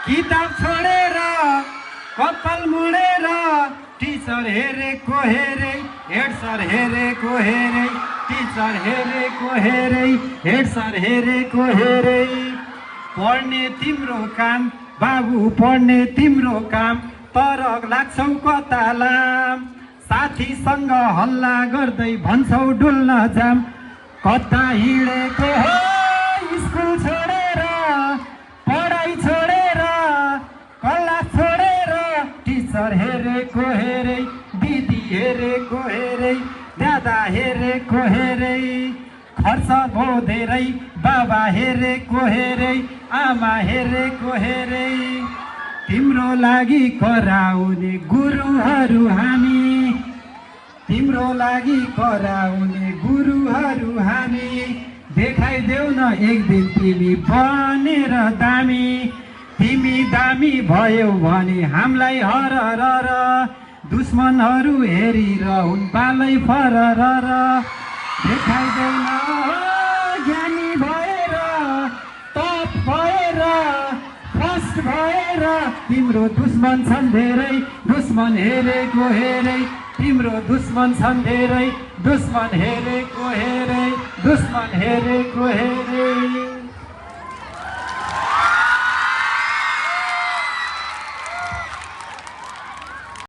किताब छोडेर कपाल मुडेर टिचर हेरेको हेरे हेड सर हेरेको हेरे टिचर हेरेको हेरे हेड सर हेरेको हेरे पढ्ने तिम्रो काम बाबु पढ्ने तिम्रो काम तर लाग्छौ कता लाम साथीसँग हल्ला गर्दै भन्छौ डुल्न जाम कता हिँडेको हो स्कुल छोडेर पढाइ छोडेर क्लास छोडेर टिचर हेरेको हेरे दिदी हेरेको हेरे दादा हेरेको हेरे खर्च भो धेरै बाबा हेरेको हेरे आमा हेरेको हेरे तिम्रो लागि कराउने गुरुहरू हामी तिम्रो लागि कराउने गुरुहरू हामी देखाइदेऊ न एक दिन तिमी बनेर दामी तिमी दामी भयौ भने हामीलाई हरर दुश्मनहरू हेरिरहन् बालै फरर देखाइदेऊ न ज्ञानी भएर टप भएर फर्स्ट भएर तिम्रो दुश्मन छन् धेरै दुश्मन हेरेको हेरे तिम्रो दुश्मन छन् धेरै दुश्मन हेरेको हेरे दुश्मन हेरेको हेरे